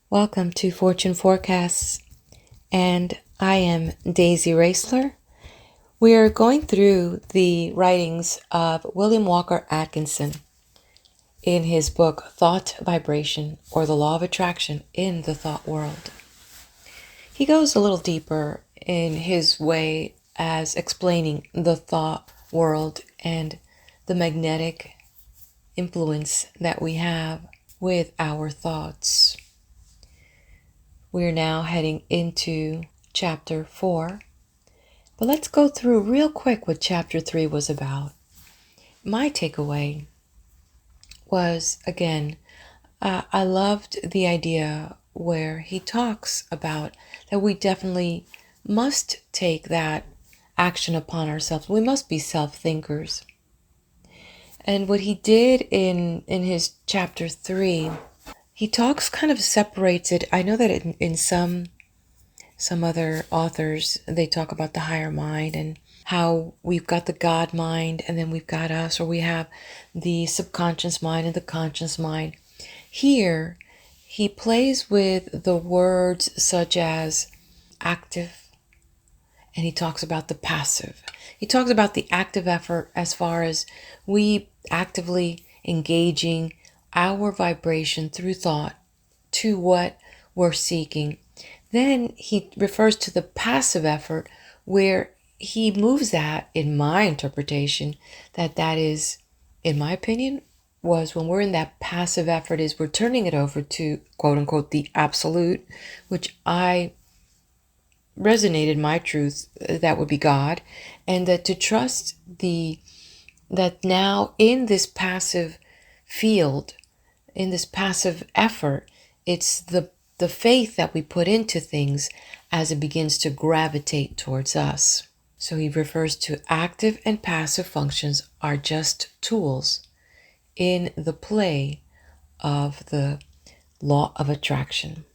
Welcome to Fortune Forecasts, and I am Daisy Raisler. We are going through the writings of William Walker Atkinson in his book Thought Vibration, or the Law of Attraction in the Thought World. He goes a little deeper in his way as explaining the thought world and the magnetic influence that we have with our thoughts. We're now heading into chapter 4, but let's go through real quick what chapter 3 was about. My takeaway was, again, I loved the idea where he talks about that we definitely must take that action upon ourselves. We must be self-thinkers. And what he did in his chapter 3, he talks, kind of separates it. I know that in some other authors, they talk about the higher mind and how we've got the God mind and then we've got us, or we have the subconscious mind and the conscious mind. Here, he plays with the words such as active, and he talks about the passive. He talks about the active effort as far as we actively engaging our vibration through thought to what we're seeking. Then he refers to the passive effort, where he moves that, in my interpretation, that is, in my opinion, was when we're in that passive effort, is we're turning it over to, quote unquote, the absolute, which I resonated my truth, that would be God, and that to trust that now in this passive field, in this passive effort, it's the faith that we put into things as it begins to gravitate towards us. So he refers to active and passive functions are just tools in the play of the law of attraction.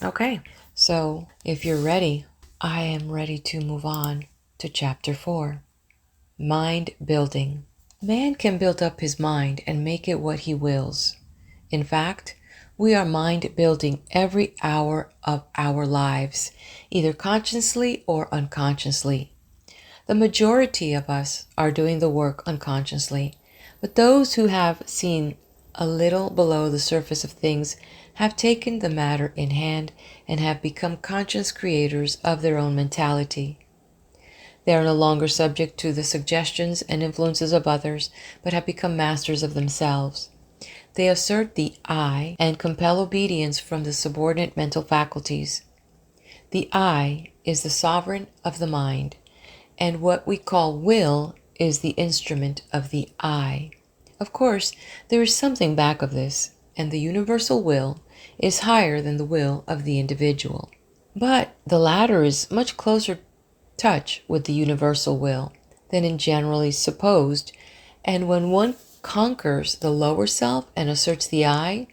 Okay, so if you're ready, I am ready to move on to chapter 4. Mind building. Man can build up his mind and make it what he wills. In fact, we are mind building every hour of our lives, either consciously or unconsciously. The majority of us are doing the work unconsciously, but those who have seen a little below the surface of things have taken the matter in hand and have become conscious creators of their own mentality. They are no longer subject to the suggestions and influences of others, but have become masters of themselves. They assert the I and compel obedience from the subordinate mental faculties. The I is the sovereign of the mind, and what we call will is the instrument of the I. Of course, there is something back of this, and the universal will is higher than the will of the individual. But the latter is much closer touch with the universal will than is generally supposed, and when one conquers the lower self and asserts the I,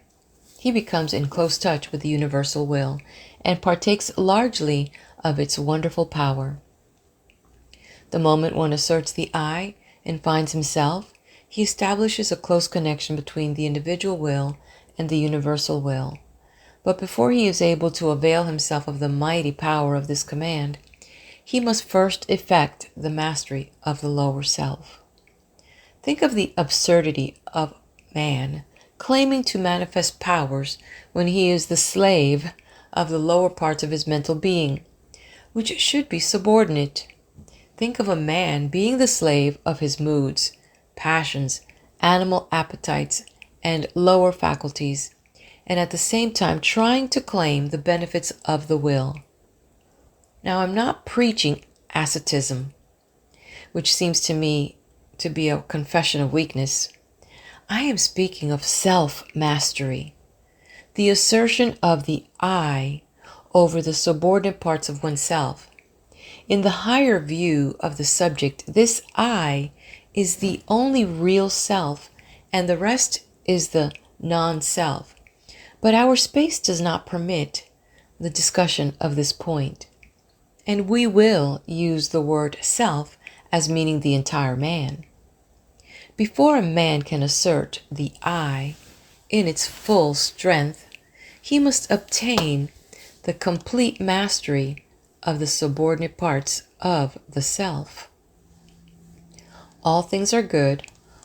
he becomes in close touch with the universal will and partakes largely of its wonderful power. The moment one asserts the I and finds himself, he establishes a close connection between the individual will and the universal will. But before he is able to avail himself of the mighty power of this command, he must first effect the mastery of the lower self. Think of the absurdity of man claiming to manifest powers when he is the slave of the lower parts of his mental being, which should be subordinate. Think of a man being the slave of his moods, passions, animal appetites, and lower faculties, and at the same time trying to claim the benefits of the will. Now, I'm not preaching asceticism, which seems to me to be a confession of weakness. I am speaking of self-mastery, the assertion of the I over the subordinate parts of oneself. In the higher view of the subject, this I is the only real self, and the rest is the non-self. But our space does not permit the discussion of this point, and we will use the word self as meaning the entire man. Before a man can assert the I in its full strength, he must obtain the complete mastery of the subordinate parts of the self. All things are good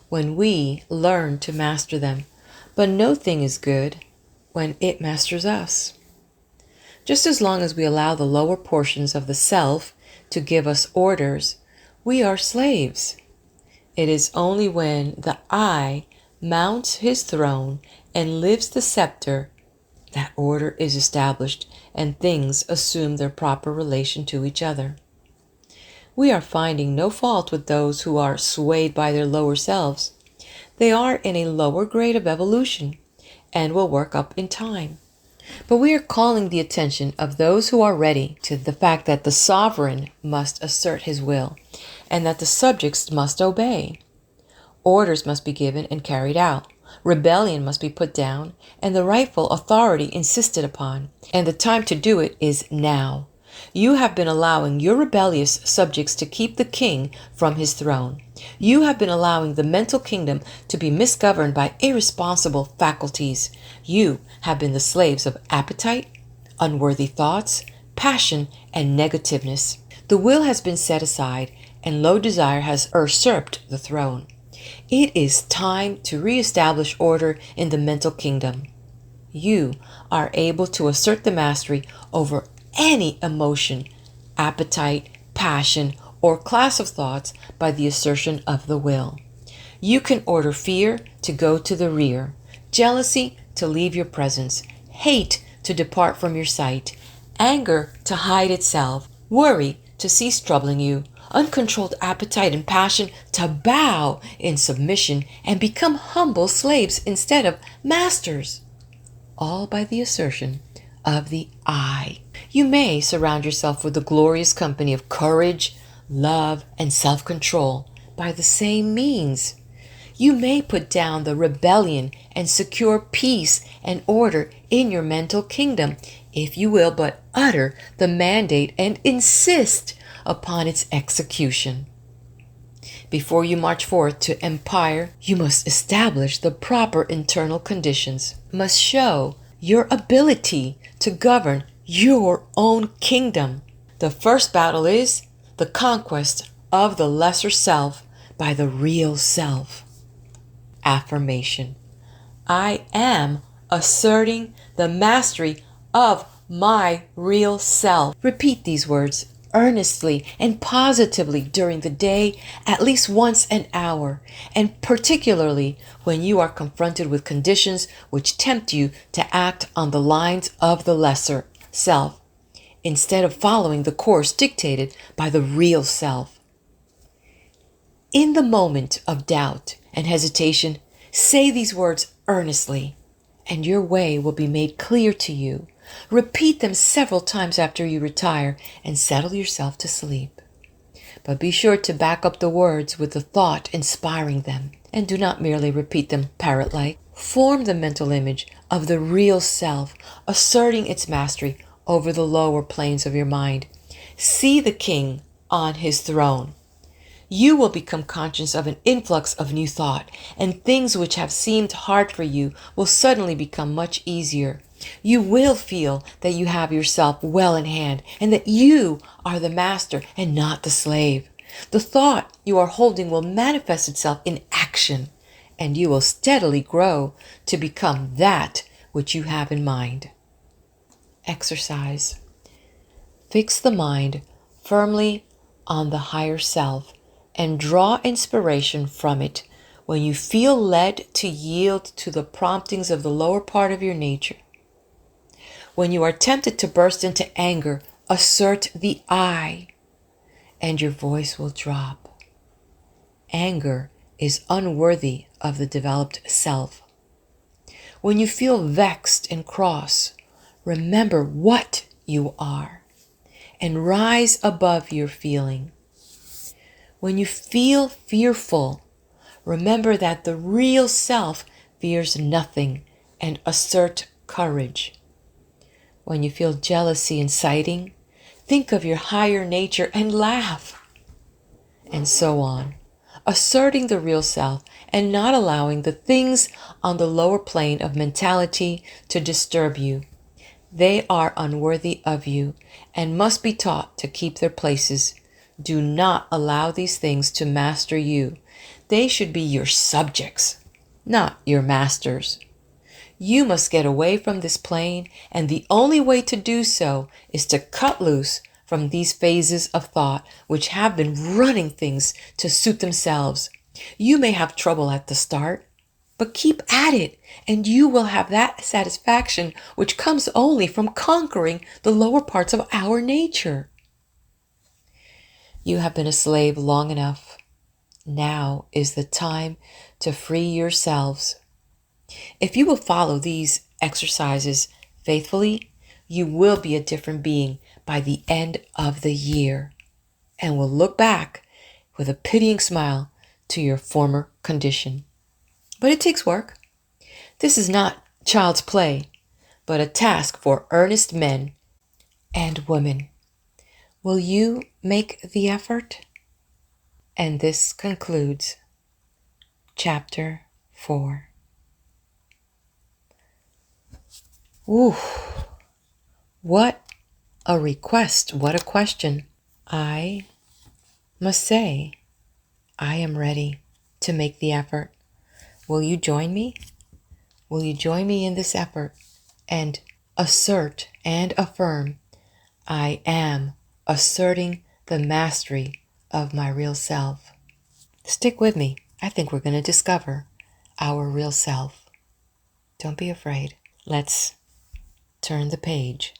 when we learn to master them, but no thing is good when it masters us. Just as long as we allow the lower portions of the self to give us orders, we are slaves. It is only when the I mounts his throne and lifts the scepter that order is established and things assume their proper relation to each other. We are finding no fault with those who are swayed by their lower selves. They are in a lower grade of evolution and will work up in time. But we are calling the attention of those who are ready to the fact that the sovereign must assert his will and that the subjects must obey. Orders must be given and carried out. Rebellion must be put down and the rightful authority insisted upon. And the time to do it is now. You have been allowing your rebellious subjects to keep the king from his throne. You have been allowing the mental kingdom to be misgoverned by irresponsible faculties. You have been the slaves of appetite, unworthy thoughts, passion, and negativeness. The will has been set aside, and low desire has usurped the throne. It is time to reestablish order in the mental kingdom. You are able to assert the mastery over any emotion, appetite, passion, or class of thoughts by the assertion of the will. You can order fear to go to the rear, jealousy to leave your presence, hate to depart from your sight, anger to hide itself, worry to cease troubling you, uncontrolled appetite and passion to bow in submission and become humble slaves instead of masters, all by the assertion of the I. You may surround yourself with the glorious company of courage, love, and self-control by the same means. You may put down the rebellion and secure peace and order in your mental kingdom if you will but utter the mandate and insist upon its execution. Before you march forth to empire, you must establish the proper internal conditions, must show your ability to govern your own kingdom. The first battle is the conquest of the lesser self by the real self. Affirmation: I am asserting the mastery of my real self. Repeat these words earnestly and positively during the day, at least once an hour, and particularly when you are confronted with conditions which tempt you to act on the lines of the lesser self, instead of following the course dictated by the real self. In the moment of doubt and hesitation, say these words earnestly, and your way will be made clear to you. Repeat them several times after you retire and settle yourself to sleep. But be sure to back up the words with the thought inspiring them, and do not merely repeat them parrot-like. Form the mental image of the real self, asserting its mastery over the lower planes of your mind. See the king on his throne. You will become conscious of an influx of new thought, and things which have seemed hard for you will suddenly become much easier. You will feel that you have yourself well in hand, and that you are the master and not the slave. The thought you are holding will manifest itself in action, and you will steadily grow to become that which you have in mind. Exercise. Fix the mind firmly on the higher self and draw inspiration from it when you feel led to yield to the promptings of the lower part of your nature. When you are tempted to burst into anger, assert the I, and your voice will drop. Anger is unworthy of the developed self. When you feel vexed and cross, remember what you are and rise above your feeling. When you feel fearful, remember that the real self fears nothing and assert courage. When you feel jealousy inciting, think of your higher nature and laugh. And so on. asserting the real self and not allowing the things on the lower plane of mentality to disturb you. They are unworthy of you and must be taught to keep their places. Do not allow these things to master you. They should be your subjects, not your masters. You must get away from this plane, and the only way to do so is to cut loose from these phases of thought which have been running things to suit themselves. You may have trouble at the start, but keep at it, and you will have that satisfaction which comes only from conquering the lower parts of our nature. You have been a slave long enough. Now is the time to free yourselves. If you will follow these exercises faithfully, you will be a different being by the end of the year and will look back with a pitying smile to your former condition. But it takes work. This is not child's play, but a task for earnest men and women. Will you make the effort? And this concludes Chapter 4. Ooh, what a request, what a question. I must say, I am ready to make the effort. Will you join me? Will you join me in this effort and assert and affirm, I am asserting the mastery of my real self? Stick with me. I think we're going to discover our real self. Don't be afraid. Let's turn the page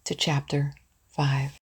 to Chapter 5.